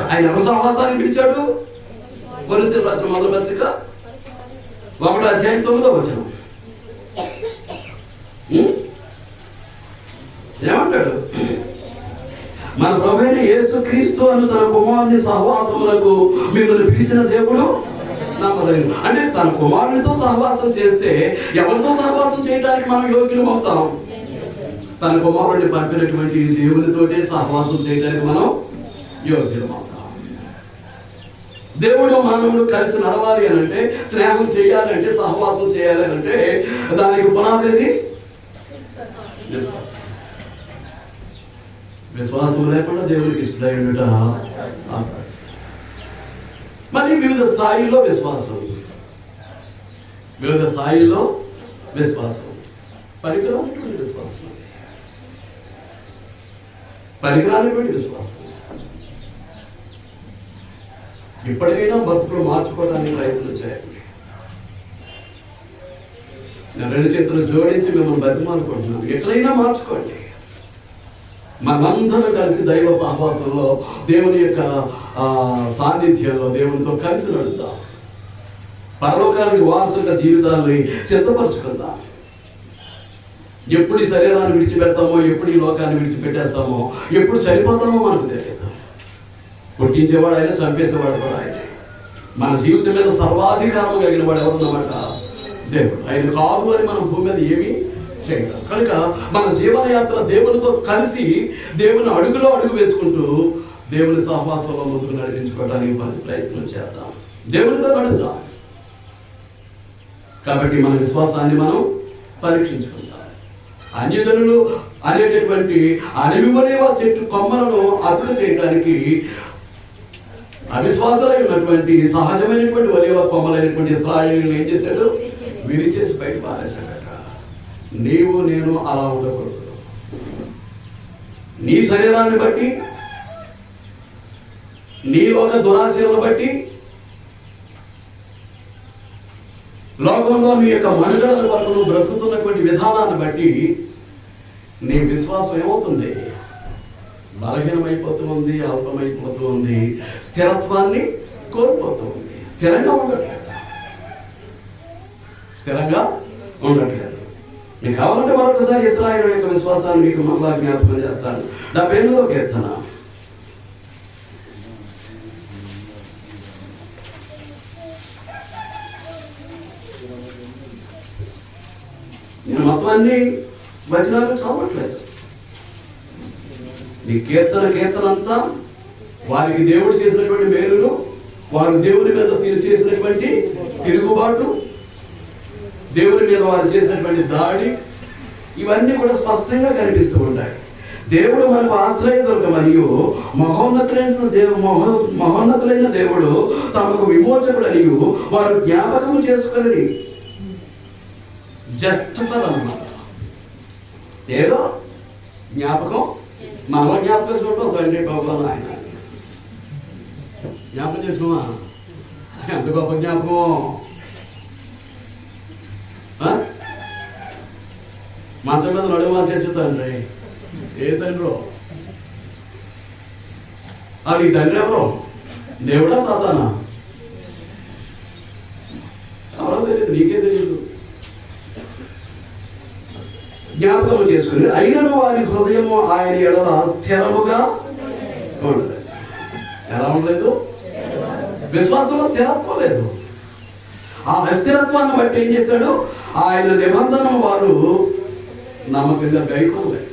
ఆయన ఎవరి సహవాసాన్ని పిలిచాడు? కొరింథీయులకు రాసిన మొదటి పత్రిక 1:9 ఏమంటాడు? మన ప్రభు అయిన యేసుక్రీస్తు అను తన కుమారుని సహవాసములకు మిమ్మల్ని పిలిచిన దేవుడు నమ్మదగిన. అంటే తన కుమారునితో సహవాసం చేస్తే ఎవరితో సహవాసం చేయడానికి మనం యోగ్యులం అవుతాం? తన కుమారుడిని పంపినటువంటి దేవునితోటే సహవాసం చేయడానికి మనం యోగ్యులం అవుతాం. దేవుడు మానవుడు కలిసి నడవాలి అని అంటే, స్నేహం చేయాలంటే, సహవాసం చేయాలి అని అంటే దానికి పునాది విశ్వాసం లేకుండా దేవునికి ఇష్టడై ఉండుట అసాధ్యం. మరి వివిధ స్థాయిల్లో విశ్వాసం, వివిధ స్థాయిల్లో విశ్వాసం. పరికరానిటువంటి విశ్వాసం, పరికరానిటువంటి విశ్వాసం. ఇప్పటికైనా బతుకులు మార్చుకోవడానికి ప్రయత్నం చేయండి. నేను 2 చేతులు జోడించి మిమ్మల్ని బతిమాలుకుంటున్నాను. ఎట్లయినా మార్చుకోండి. మనమందరం కలిసి దైవ సహవాసంలో, దేవుని యొక్క సాన్నిధ్యంలో దేవునితో కలిసి నడుద్దాం. పరలోకానికి వారసుల జీవితాన్ని సిద్ధపరచుకుందాం. ఎప్పుడు ఈ శరీరాన్ని విడిచిపెడతామో, ఎప్పుడు ఈ లోకాన్ని విడిచిపెట్టేస్తామో, ఎప్పుడు చనిపోతామో మనకు తెలియదు. పుట్టించేవాడు ఆయన, చంపేసేవాడు కూడా ఆయన. మన జీవితం మీద సర్వాధికారం కలిగిన వాడు ఎవరున్నమాట? దేవుడు. ఆయన కాదు అని మనం భూమి మీద ఏమీ చేయగలం. కనుక మన జీవనయాత్ర దేవునితో కలిసి దేవుని అడుగులో అడుగు వేసుకుంటూ దేవుని సహవాసంలో ముందుకు నడిపించుకోవడానికి మనం ప్రయత్నం చేద్దాం. దేవునితో నడుద్దాం. కాబట్టి మన విశ్వాసాన్ని మనం పరీక్షించుకుంటాం. అన్యజనులు అనేటటువంటి అడవివరేవ చెట్టు కొమ్మలను అతులు చేయడానికి అవిశ్వాసులై ఉన్నటువంటి సహజమైనటువంటి వరేవ కొమ్మలైనటువంటి ఇశ్రాయేలును ఏం చేశాడు? విరిచేసి బయట పారేశాడట. నీవు నేను అలా ఉండకూడదు. నీ శరీరాన్ని బట్టి, నీలోక దురాశలను బట్టి, లోకంలో నీ యొక్క మనుగడల వరకు నువ్వు బ్రతుకుతున్నటువంటి విధానాన్ని బట్టి నీ విశ్వాసం ఏమవుతుంది? బలహీనమైపోతూ ఉంది, అల్పమైపోతూ ఉంది, స్థిరత్వాన్ని కోల్పోతూ ఉంది. స్థిరంగా ఉండట్లేదు. మీకు కావాలంటే మరొకసారి ఇశ్రాయేలు యొక్క విశ్వాసాన్ని మీకు మరలా జ్ఞాపకం చేస్తాను. 78వ కీర్తన. నేను మొత్తం అన్ని వచనాలు చదవట్లేదు. ఈ కీర్తన అంతా వారికి దేవుడు చేసినటువంటి మేలును, వారు దేవుని మీద చేసినటువంటి తిరుగుబాటు, దేవుని మీద వారు చేసినటువంటి దాడి, ఇవన్నీ కూడా స్పష్టంగా కనిపిస్తూ ఉంటాయి. దేవుడు మనకు ఆశ్రయదుర్గ మరియు మహోన్నతులైన దేవుడు తమకు విమోచకుడు అనియు వారు జ్ఞాపకము చేసుకుని, జస్ట్ ఫర్ అన్నమాట. ఏదో జ్ఞాపకం, మనలో జ్ఞాపకం చేసుకుంటాం. తండ్రి బాబా ఆయన జ్ఞాపకం చేసుకున్నా, ఎంత గొప్ప జ్ఞాపకం. మంచం మీద నడుమ తెచ్చుతండ్రి. ఏ తండ్రో? నీ తండ్రి ఎవరో? దేవుడా సాతానా? ఎవరో తెలియదు, నీకే తెలియదు. జ్ఞాపకం చేసుకుని అయినను వారి హృదయము ఆయన ఎడల స్థిరముగా ఉండదు. ఎలా ఉండలేదు? విశ్వాసంలో స్థిరత్వం లేదు. ఆ అస్థిరత్వాన్ని బట్టి ఏం చేశాడు? ఆయన నిబంధన వారు నమ్మకంగా గైకోలేదు.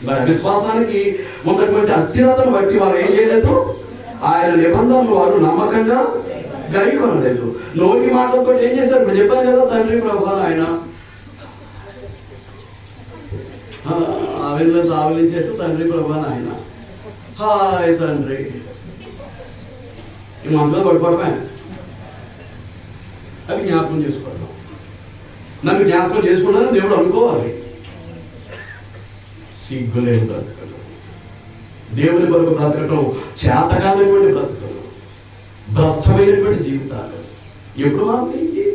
మరి విశ్వాసానికి ఉన్నటువంటి అస్థిరతను బట్టి వారు ఏం చేయలేదు? ఆయన నిబంధనలు వారు నమ్మకంగా గైకొనలేదు. నోటి మాటలతో ఏం చేశారు? ఇప్పుడు చెప్పాను కదా, తండ్రి ప్రభు ఆయన ఆవిలించేస్తే తండ్రి ప్రభు ఆయన హాయ్ తండ్రి ఈ మనసులో పడిపోవడమే. అది జ్ఞాపకం చేసుకోవడం. నన్ను జ్ఞాపకం చేసుకున్నానని దేవుడు అనుకోవాలి. సిగ్గులేని బ్రతకలు, దేవుని కొరకు బ్రతకటం చేతకానటువంటి బ్రతకలు, భ్రష్టమైనటువంటి జీవితాలు ఎప్పుడు మారుతాయి?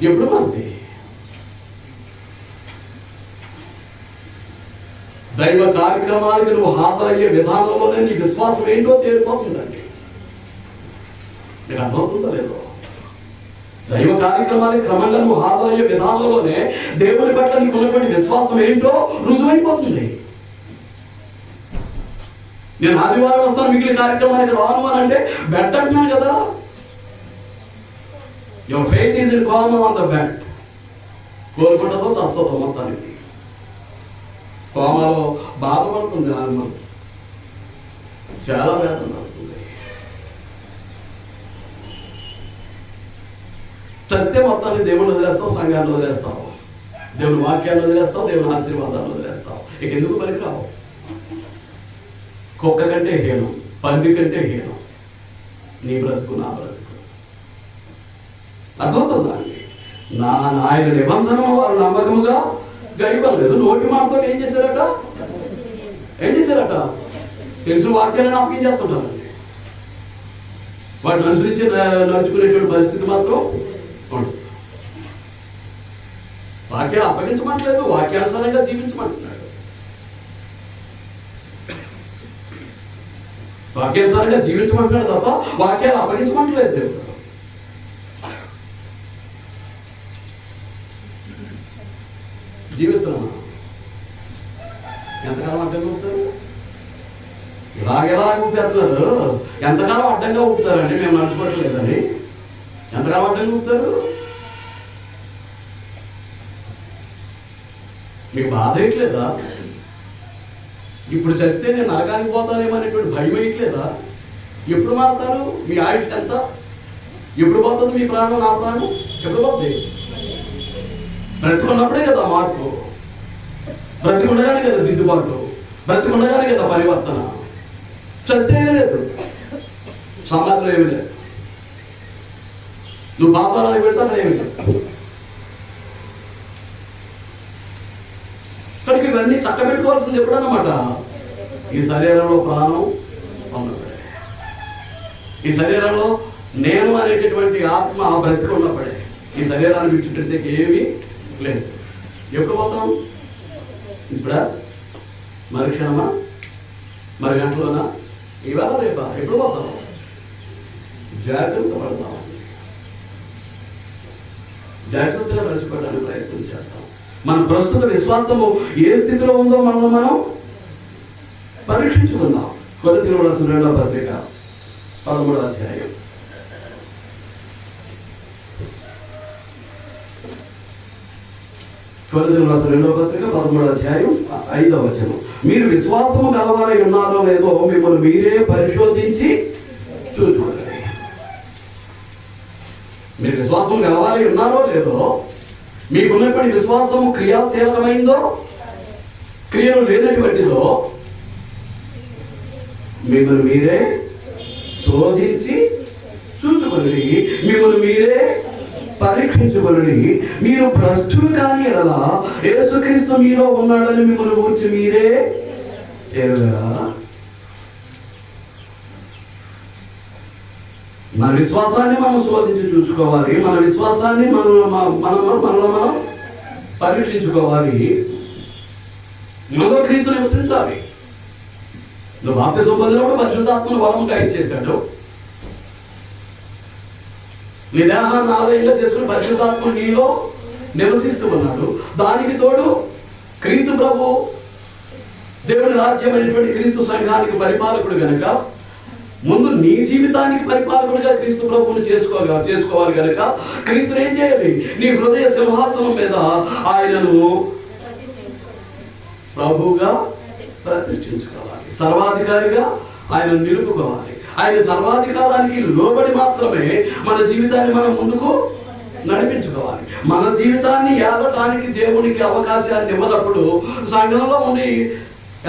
ఎప్పుడు మారుతాయి? దైవ కార్యక్రమానికి నువ్వు హాజరయ్యే విధానంలోనే నీ విశ్వాసం ఏంటో తేలిపోతుందండి. నీకు అర్థమవుతుందో లేదో? దైవ కార్యక్రమానికి క్రమంగా నువ్వు హాజరయ్యే విధానంలోనే దేవుని పట్ల నీకు ఉన్నటువంటి విశ్వాసం ఏంటో రుజువైపోతుంది. నేను ఆదివారం వస్తాను, మిగిలిన కార్యక్రమానికి రాను అని అంటే బెడ్ అంటున్నాను కదా. Your faith is in coma on the bed. కోలుకుంటుందో చస్తుందో మొత్తానికి. కోమలో బాధపడుతుంది ఆత్మ, చాలా వేదన పడుతుంది. చస్తే మొత్తాన్ని దేవుని వదిలేస్తావు, సంఘాన్ని వదిలేస్తావు, దేవుని వాక్యాన్ని వదిలేస్తావు, దేవుని ఆశీర్వాదాన్ని వదిలేస్తావు. ఇక ఎందుకు పనికిరావు? కుక్క కంటే హీనం, పంది కంటే హీనం నీ బ్రతుకు, నా బ్రతుకు. అర్థమవుతుందా అండి? ఆయన నిబంధన వారు నమ్మకముగా గైకొనలేదు. నోటి మాటతో ఏం చేశారట? తెలిసిన వాక్యాలను అప్పగించేస్తుంటారండి. వాటిని అనుసరించి నడుచుకునేటువంటి పరిస్థితి మాత్రం ఉండదు. వాక్యాలు అప్పగించమంటలేదు, వాక్యానుసారంగా జీవించమంటున్నాడు. వాక్యానుసారంగా జీవించమంటున్నాడు తప్ప వాక్యాలు అప్పగించమంటలేదు దేవుడు. జీవిస్తున్నామా? ఎంతకాలం అడ్డంగా ఉంటారు? ఇలాగెలా ఊపుతారు? ఎంతకాలం అడ్డంగా ఊపుతారండి? మేము నడుచుకోవట్లేదని ఎంతకాలం అడ్డంగా ఊపుతారు? మీకు బాధ వేయట్లేదా? ఇప్పుడు చస్తే నేను నరకానికి పోతానేమో అనేటువంటి భయం వేయట్లేదా? ఎప్పుడు మారుతారు? మీ ఆయుష్ ఎంత? ఎప్పుడు పోతుంది మీ ప్రాణం, నా ప్రాణం? ఎప్పుడు పోతుంది? బ్రతికున్నప్పుడే కదా మార్పు, బ్రతికుండగానే కదా దిద్దుబాటు, బ్రతికుండగానే కదా పరివర్తన. చస్తే ఏమీ లేదు, సమాధిలో ఏమీ లేదు. నువ్వు పాపాలని పెడితే అక్కడ ఏమి లేదు. కనుక ఇవన్నీ చక్కబెట్టుకోవాల్సింది ఎప్పుడన్నమాట? ఈ శరీరంలో ప్రాణం ఉన్నప్పుడే, ఈ శరీరంలో నేను అనేటటువంటి ఆత్మ బ్రతికున్నప్పుడే. ఈ శరీరాన్ని విడిచిపెడితే ఏమీ లేదు. ఎప్పుడు పోతాం? ఇప్పుడా? మరి క్షణమా? మరి గంటలోనా? ఇవాళ రేపా? ఎప్పుడు పోతాం? జాగ్రత్త పడతాం, జాగ్రత్తగా నడుచుకోవడానికి ప్రయత్నం చేస్తాం. మన ప్రస్తుత విశ్వాసము ఏ స్థితిలో ఉందో మనం పరీక్షించుకుందాం. కొరింథీయులకు రాసిన 2వ పత్రిక 13వ అధ్యాయం. కొరింథీయులకు రాసిన 2వ పత్రిక 13వ అధ్యాయం 5వ వచనం. మీరు విశ్వాసము గలవారై ఉన్నారో లేదో మిమ్మల్ని మీరే పరిశోధించి చూసుకోండి. మీరు విశ్వాసం గలవారై ఉన్నారో లేదో, మీకున్నటువంటి విశ్వాసము క్రియాశీలమైందో క్రియలు లేనటువంటిదో మిమ్మల్ని మీరే శోధించి చూచుకొని, మిమ్మల్ని మీరే పరీక్షించుకొని, మీరు భ్రష్టులు కాని ఎడల యేసుక్రీస్తు మీలో ఉన్నాడని మిమ్మల్ని గురించి మీరే ఎరుగరా. మన విశ్వాసాన్ని మనం శోధించి చూసుకోవాలి. మన విశ్వాసాన్ని మనం పరీక్షించుకోవాలి. మనలో క్రీస్తు నివసించాలి. నువ్వు బాప్తిసం పొందినప్పుడు పరిశుద్ధాత్మను వరముగా ఇచ్చేశాడు. నీ దేహాన్ని ఆలయంగా చేసుకుని పరిశుద్ధాత్మ నీలో నివసిస్తూ ఉన్నాడు. దానికి తోడు క్రీస్తు ప్రభు దేవుని రాజ్యం అనేటువంటి క్రీస్తు సంఘానికి పరిపాలకుడు కనుక ముందు నీ జీవితానికి పరిపాలకుడిగా క్రీస్తు ప్రభువుని చేసుకోవాలి కనుక క్రీస్తుని ఏం చేయాలి? నీ హృదయ సింహాసనం మీద ఆయనను ప్రభువుగా ప్రతిష్ఠించుకోవాలి. సర్వాధికారిగా ఆయన నిలుపుకోవాలి. ఆయన సర్వాధికారానికి లోబడి మాత్రమే మన జీవితాన్ని మనం ముందుకు నడిపించుకోవాలి. మన జీవితాన్ని ఏలటానికి దేవునికి అవకాశాన్ని ఇవ్వనప్పుడు సంఘంలో ఉండి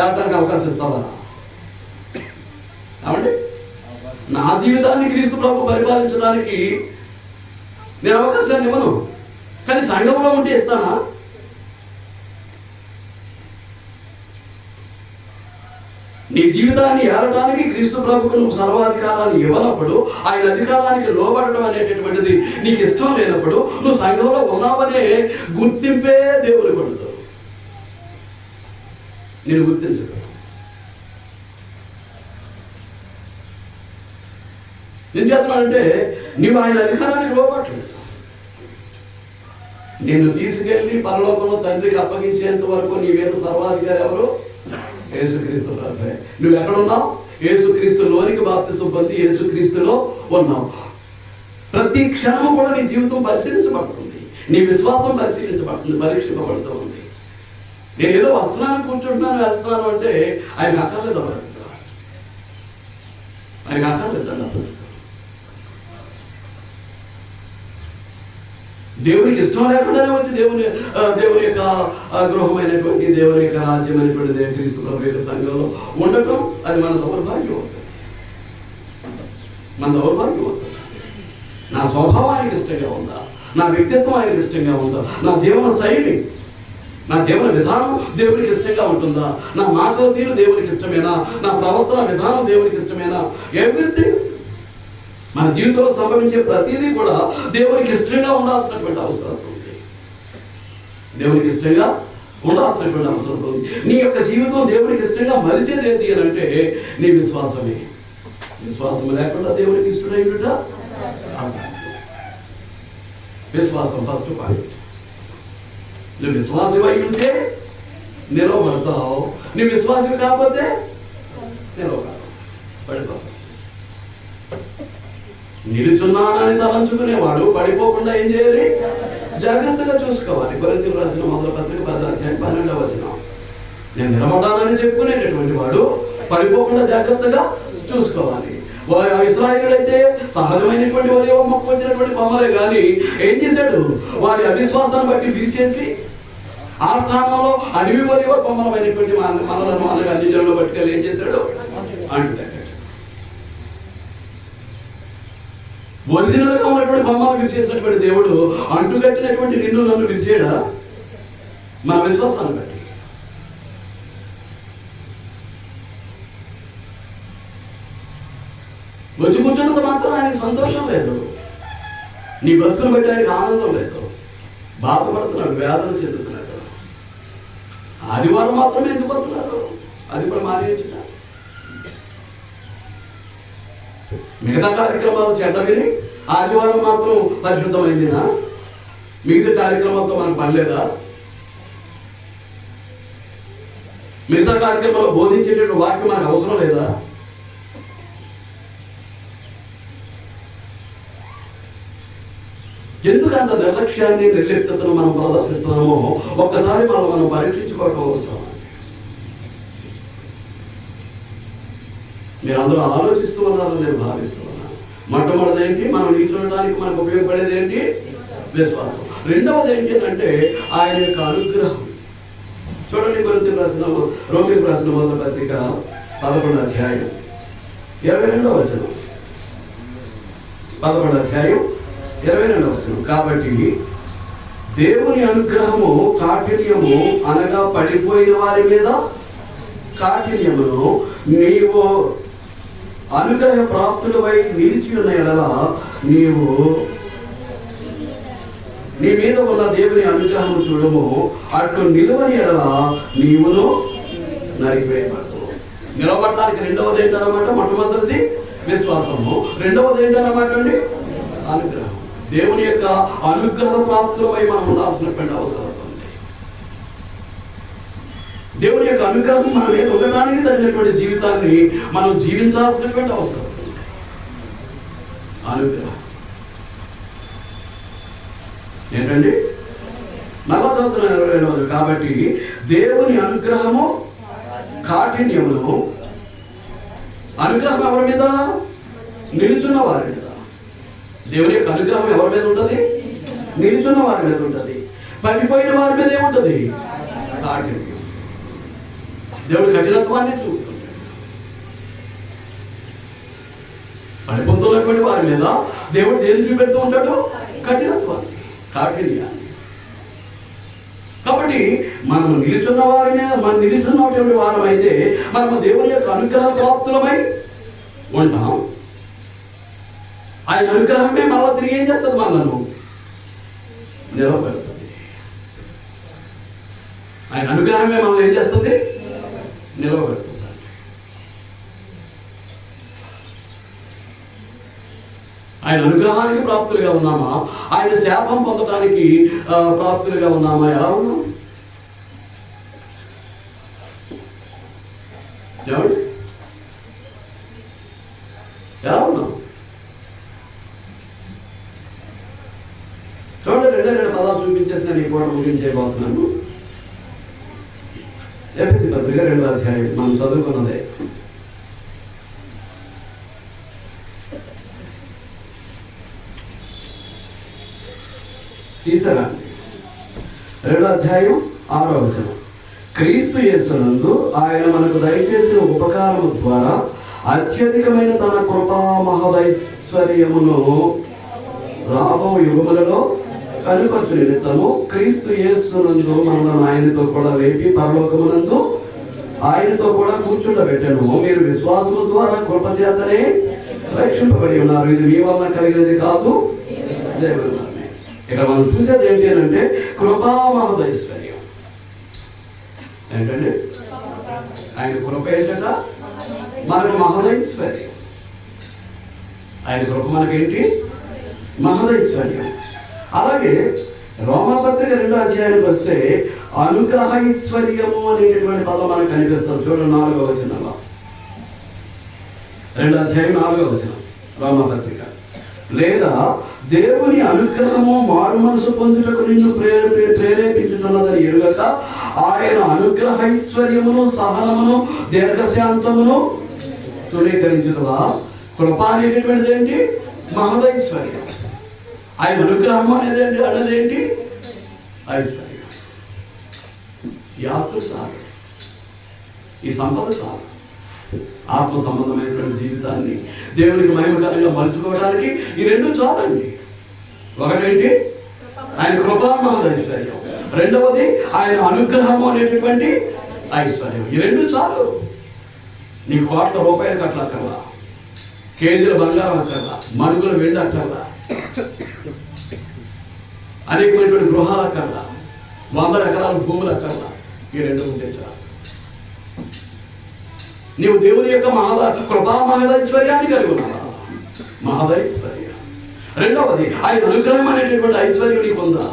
ఏలటానికి అవకాశం ఇస్తావా? ఏమండి, నా జీవితాన్ని క్రీస్తు ప్రభు పరిపాలించడానికి నేను అవకాశాన్ని ఇవ్వను, కానీ సంఘంలో ఉంటే ఇస్తానా? నీ జీవితాన్ని ఏలటానికి క్రీస్తు ప్రభుకు నువ్వు సర్వాధికారాన్ని ఇవ్వనప్పుడు, ఆయన అధికారానికి లోబడడం అనేటటువంటిది నీకు ఇష్టం లేనప్పుడు, నువ్వు సంఘంలో ఉన్నావనే గుర్తింపే దేవుని కొడుతావు. నేను గుర్తించడు. ఏం చేస్తున్నానంటే నీవు ఆయన అధికారానికి లోబడలేదు. నిన్ను తీసుకెళ్ళి పరలోకంలో తండ్రికి అప్పగించేంత వరకు నీ మీద సర్వాధికారి ఎవరు? యేసుక్రీస్తు ప్రభువే. నువ్వు ఎక్కడున్నావు? యేసుక్రీస్తులోనికి బాప్తిసం పొంది యేసుక్రీస్తులో ఉన్నావు. ప్రతి క్షణము కూడా నీ జీవితం పరిశీలించబడుతుంది, నీ విశ్వాసం పరిశీలించబడుతుంది, పరీక్షింపబడుతూ ఉంది. నేను ఏదో వస్తున్నాను, కూర్చుంటున్నాను, వెళ్తున్నాను అంటే ఆయన అక్కర్లేదు. ఆయనకు అక్కర్లేదు. దేవునికి ఇష్టం లేకుండానే వచ్చి దేవుని యొక్క గృహమైనటువంటి దేవుని యొక్క రాజ్యమైనటువంటి క్రీస్తు ప్రభు యొక్క సంఘంలో ఉండటం అది మన దౌర్భాగ్యం అవుతుంది. మన దౌర్భాగ్యం అవుతుంది. నా స్వభావం ఆయనకి ఇష్టంగా ఉందా? నా వ్యక్తిత్వం ఆయనకి ఇష్టంగా ఉందా? నా జీవన శైలి, నా జీవన విధానం దేవునికి ఇష్టంగా ఉంటుందా? నా మాటల తీరు దేవునికి ఇష్టమేనా? నా ప్రవర్తన విధానం దేవునికి ఇష్టమేనా? ఎవ్రీథింగ్ మన జీవితంలో సంభవించే ప్రతిదీ కూడా దేవునికి ఇష్టంగా ఉండాల్సినటువంటి అవసరం ఉంది. దేవునికి ఇష్టంగా ఉండాల్సినటువంటి అవసరం ఉంది. నీ యొక్క జీవితం దేవునికి ఇష్టంగా మలిచేది ఏంటి అని అంటే నీ విశ్వాసమే. విశ్వాసం లేకుండా దేవునికి ఇష్టమైనట విశ్వాసం ఫస్ట్ పాయింట్. నువ్వు విశ్వాసం అయి ఉంటే నిలవబడతావు, నీ విశ్వాసం కాకపోతే పడిపోతావు. నిలుచున్నానని తలంచుకునేవాడు పడిపోకుండా ఏం చేయాలి? జాగ్రత్తగా చూసుకోవాలి. కొరింథీయులకు రాసిన మొదటి పత్రిక 10:12 వచనం. నేను నిలబడాలని చెప్పుకునేటటువంటి వాడు పడిపోకుండా జాగ్రత్తగా చూసుకోవాలి. ఇశ్రాయేలుడైతే సహజమైనటువంటి వారి మొక్క వచ్చినటువంటి కొమ్మలే కానీ ఏం చేశాడు? వారి అవిశ్వాసాన్ని బట్టి విరిచేసి ఆ స్థానంలో అడవి వరి కొమ్మలమైనటువంటి మనలను అనగా అన్ని జనులు పట్టుకెళ్ళి ఏం చేశాడు? అంటున్నాడు. ఒరిజినల్ గా ఉన్నటువంటి కొమ్మలు విరిచేసినటువంటి దేవుడు అంటుకట్టినటువంటి నిన్ను నన్ను విరిచేయడా? మన విశ్వాసాన్ని బట్టి. వచ్చి కూర్చున్నంత మాత్రం ఆయనకి సంతోషం లేదు, నీ బ్రతుకును బట్టి ఆయనకి ఆనందం లేదు, బాధపడుతున్నాడు, వేదన చెందుతున్నాడు. ఆదివారం మాత్రమే ఎందుకు వస్తున్నారు? అది కూడా మానేయచ్చుట. మిగతా కార్యక్రమాలు చేత విని ఆదివారం మాత్రం పరిశుద్ధమైందినా? మిగతా కార్యక్రమాలతో మనకు పని లేదా? మిగతా కార్యక్రమాలు బోధించేటువంటి వాక్యం మనకు అవసరం లేదా? ఎందుకంత నిర్లక్ష్యాన్ని నిర్లిప్తతను మనం ప్రదర్శిస్తున్నామో ఒక్కసారి మనం పరీక్షించుకోవడం అవసరం. మీరు అందరూ ఆలోచిస్తూ ఉన్నారని నేను భావిస్తున్నాను. మొట్టమొదటి ఏంటి? మనం నిల్చోడానికి మనకు ఉపయోగపడేది ఏంటి? విశ్వాసం. రెండవది ఏంటి అంటే ఆయన యొక్క అనుగ్రహం. చూడండి, రోమీయులకు రాసిన మొదటి పత్రిక 11వ అధ్యాయం 22వ వచనం. 11వ అధ్యాయం 22వ వచనం. కాబట్టి దేవుని అనుగ్రహము కాఠిన్యము అనగా పడిపోయిన వారి మీద కాఠిన్యమును నీవు అనుగ్రహ ప్రాప్తులపై నిలిచి ఉన్న ఎడల నీవు నీ మీద ఉన్న దేవుని అనుగ్రహము చూడము, అట్లు నిలువని ఎడల నీవును నరికివేయబడతావు. నిలబడటానికి రెండవది ఏంటన్నమాట? మొట్టమొదటిది విశ్వాసము, రెండవది ఏంటన్నమాట అండి? అనుగ్రహం. దేవుని యొక్క అనుగ్రహ ప్రాప్తులపై మనం ఉండాల్సినటువంటి అవసరం ఉంది. దేవుని యొక్క అనుగ్రహం మన మీద ఉండటానికి తగినటువంటి జీవితాన్ని మనం జీవించాల్సినటువంటి అవసరం ఉంది. అనుగ్రహం ఏంటండి? 40. కాబట్టి దేవుని అనుగ్రహము కాఠిన్యమును, అనుగ్రహం ఎవరి మీద? నిలుచున్న వారి మీద. దేవుని యొక్క అనుగ్రహం ఎవరి మీద ఉంటుంది? నిలుచున్న వారి మీద ఉంటుంది. పడిపోయిన వారి మీద ఏముంటుంది? కాఠిన్యం. దేవుడు కఠినత్వాన్ని చూపుతుంటాడు. పడిపోతున్నటువంటి వారి మీద దేవుడు దేని చూపెడుతూ ఉంటాడు? కఠినత్వాన్ని, కాఠిన్యాన్ని. కాబట్టి మనము నిలుచున్న వారిని, మనం నిలుచున్నటువంటి వారం అయితే మనము దేవుని యొక్క అనుగ్రహ ప్రాప్తులమై ఉంటాం. ఆయన అనుగ్రహమే మళ్ళా తిరిగి ఏం చేస్తుంది? మనను నిలబెడుతుంది. ఆయన అనుగ్రహమే మనల్ని ఏం చేస్తుంది? నిలబెడుతుంది. ఆయన అనుగ్రహానికి ప్రాప్తులుగా ఉన్నామా? ఆయన శాపం పొందడానికి ప్రాప్తులుగా ఉన్నామా? ఎలా ఉన్నాం? ఎలా ఉన్నాం? చూడండి, 2 పదాలు చూపించేసి నేను ఈ పూట ముగించేయబోతున్నాను. ఎఫెసీ పత్రిక 2వ అధ్యాయం మనం చదువుకున్నదే. తీసారా? 2వ అధ్యాయం 6వ వచనం. క్రీస్తు యేసునందు ఆయన మనకు దయచేసిన ఉపకారము ద్వారా అత్యధికమైన తన కృపా మహదైశ్వర్యమును రాబో యుగములలో కనుపరచు నిమిత్తము క్రీస్తు యేసునందు మనలను ఆయనతో కూడా లేపి పరలోకమునందు ఆయనతో కూడా కూర్చుండబెట్టెను. మీరు విశ్వాసము ద్వారా కృప చేతనే రక్షింపబడి ఉన్నారు. ఇది మీ వలన కలిగినది కాదు, దేవుని వలనే. ఇక్కడ మనం చూసేది ఏంటి అంటే కృపా మహదైశ్వర్యం. ఏంటంటే ఆయన కృప ఏంటట? మనకు మహదైశ్వర్యం. ఆయన కృప మనకేంటి? మహదైశ్వర్యం. అలాగే రోమపత్రిక 2వ అధ్యాయానికి వస్తే అనుగ్రహైశ్వర్యము అనేటటువంటి పదం మనకు కనిపిస్తుంది. చూడండి, 4వ వచనంలో, 2వ అధ్యాయం 4వ వచనం రోమపత్రిక. లేదా దేవుని అనుగ్రహము మారు మనసు పొందుటకు నిన్ను ప్రేరేపించుతున్నదని ఎరుగక ఆయన అనుగ్రహైశ్వర్యమును సహనమును దీర్ఘశాంతమును తృణీకరించుదా. కృప అనేటటువంటిది ఏంటి? మహదైశ్వర్యం. ఆయన అనుగ్రహం అనేదేంటి? ఐశ్వర్యం. ఈ ఆస్తులు చాలు, ఈ సంపద చాలు. ఆత్మ సంబంధమైనటువంటి జీవితాన్ని దేవునికి మహిమకరంగా మలుచుకోవడానికి ఈ 2 చాలండి. ఒకటేంటి? ఆయన కృపా మహదైశ్వర్యం. 2వది ఆయన అనుగ్రహము అనేటటువంటి ఐశ్వర్యం. ఈ 2 చాలు. నీకు కోట్ల రూపాయలు కట్టలక్కర్లా, కేజీల బంగారం అక్కర్లా, మరుగుల వెండి అక్కర్లా, అనేకమైనటువంటి గృహాలు అక్కర్లా, 100 ఎకరాల భూములు అక్కర్లా. ఈ 2 ఉంటే చాలు. నీవు దేవుని యొక్క కృపా మహదైశ్వర్యాన్ని కలిగి ఉన్నావా? మహదైశ్వర్యం. 2వది ఆయన అనుగ్రహం అనేటటువంటి ఐశ్వర్యం నీకు ఉందా?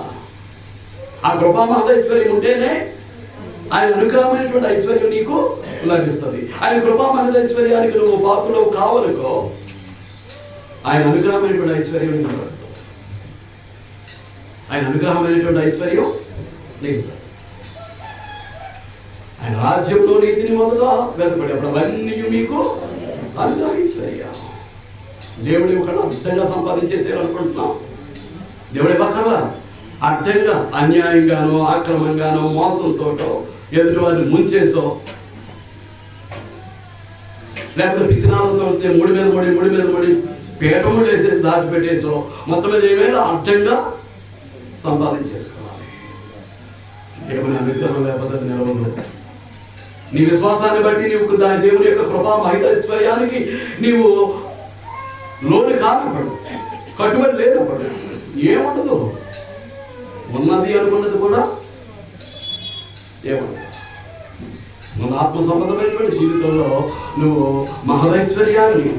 ఆ కృపా మహదైశ్వర్యం ఉంటేనే ఆయన అనుగ్రహమైనటువంటి ఐశ్వర్యం నీకు లభిస్తుంది. ఆయన కృపా మహదైశ్వర్యానికి నువ్వు పాత్రలు కావాలనుకో, ఆయన అనుగ్రహమైనటువంటి ఐశ్వర్యం నీకు, ఆయన అనుగ్రహమైనటువంటి ఐశ్వర్యం నీకు. ఆయన రాజ్యంలో నీతిని మొదట వెతపడేప్పుడు అవన్నీ మీకు అనుగ్రహైశ్వర్యం. దేవుడి ఒకటి అర్థంగా సంపాదించేసేయాలనుకుంటున్నాం. దేవుడి పక్కన అర్థంగా అన్యాయంగానో అక్రమంగానో మోసంతోటో ఎదుటి వారిని ముంచేసో లేకపోతే పిసినాలతో ముడి మీద ముడి పీట ముడి వేసేసి దాచిపెట్టేసో మొత్తం మీద ఏమైనా అర్థంగా సంపాదించేసుకోవాలి. దేవుని అనుగ్రహం లేకపోతే నిలవదు. నీ విశ్వాసాన్ని బట్టి నీవు దేవుని యొక్క కృపా మహిదైశ్వర్యానికి నీవు లోను కానప్పుడు, కట్టుబడి లేనప్పుడు ఏముండదు. ఉన్నది అనుకున్నది కూడా ఏముండదు. మన ఆత్మ సంబంధమైనటువంటి జీవితంలో నువ్వు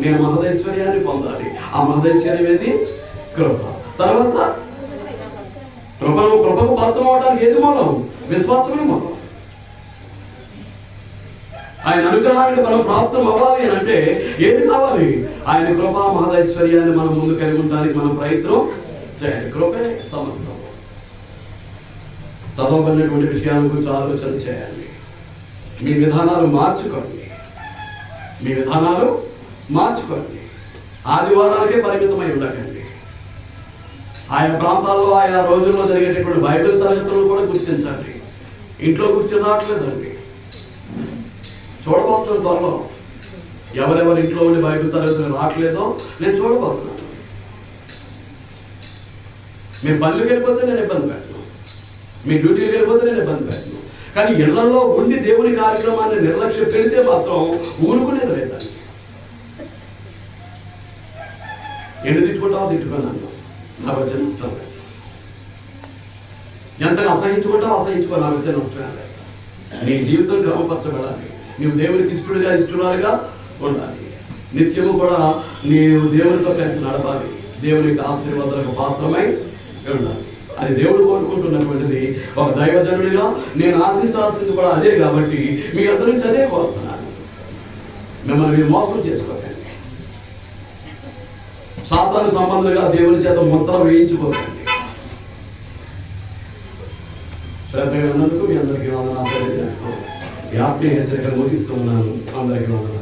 నేను మహదైశ్వర్యాన్ని పొందాలి. ఆ మహదైశ్వర్యం ఏది? కృప. తర్వాత కృపకు పాత్రం అవడానికి ఏది మూలం? విశ్వాసమే మూలం. ఆయన అనుగ్రహానికి మనం ప్రాప్తం అవ్వాలి అని అంటే ఏది కావాలి? ఆయన కృపా మహదైశ్వర్యాన్ని మనం ముందు కలిగి ఉండడానికి మనం ప్రయత్నం చేయాలి. కృపే సమస్తం. చదవబడినటువంటి విషయాల గురించి ఆలోచన చేయాలి. మీ విధానాలు మార్చుకోండి. ఆదివారాలకే పరిమితమై ఉండకండి. ఆయా ప్రాంతాల్లో ఆయా రోజుల్లో జరిగేటటువంటి బైబిల్ తరగతులను కూడా గుర్తించండి. ఇంట్లో కూర్చొని రావట్లేదండి. చూడబోతున్నాను త్వరలో ఎవరెవరి ఇంట్లో ఉండి బైబిల్ తరగతులు రావట్లేదో నేను చూడబోతున్నాను. మీ పనులకు వెళ్ళిపోతే నేను ఇబ్బంది పెట్టను, మీ డ్యూటీకి వెళ్ళిపోతే నేను ఇబ్బంది పెట్టను. కానీ ఇళ్లలో ఉండి దేవుని కార్యక్రమాన్ని నిర్లక్ష్యం పెడితే మాత్రం ఊరుకునేది లేదండి. ఎందుకు తిట్టుకుంటావో తిట్టుకున్నాను, నాకు వచ్చే నష్టం లేదు. ఎంతగా అసహించుకుంటావో అసహించుకో, నాకు వచ్చే నష్టం లేదు. నీ జీవితం క్రమపరచబడాలి. నీవు దేవునికి ఇష్టడుగా ఉండాలి. నిత్యము కూడా నీవు దేవునితో కలిసి నడపాలి. దేవునికి ఆశీర్వాదాలకు పాత్రమై ఉండాలి. అది దేవుడు కోరుకుంటున్నటువంటిది. ఒక దైవజనుడిగా నేను ఆశించాల్సింది కూడా అదే. కాబట్టి మీ అందరి నుంచి అదే కోరుతున్నాను. మిమ్మల్ని మీరు మోసం చేసుకోకండి. సాతాను సంబంధంగా దేవుని చేత ముద్ర వేయించుకోకండి. శ్రద్ధగా ఉన్నందుకు మీ అందరికీ వందనాలు తెలియజేస్తాం. ఈ ఆత్మీయ హెచ్చరిక ముగిస్తూ ఉన్నాను. అందరికీ వందనాలు.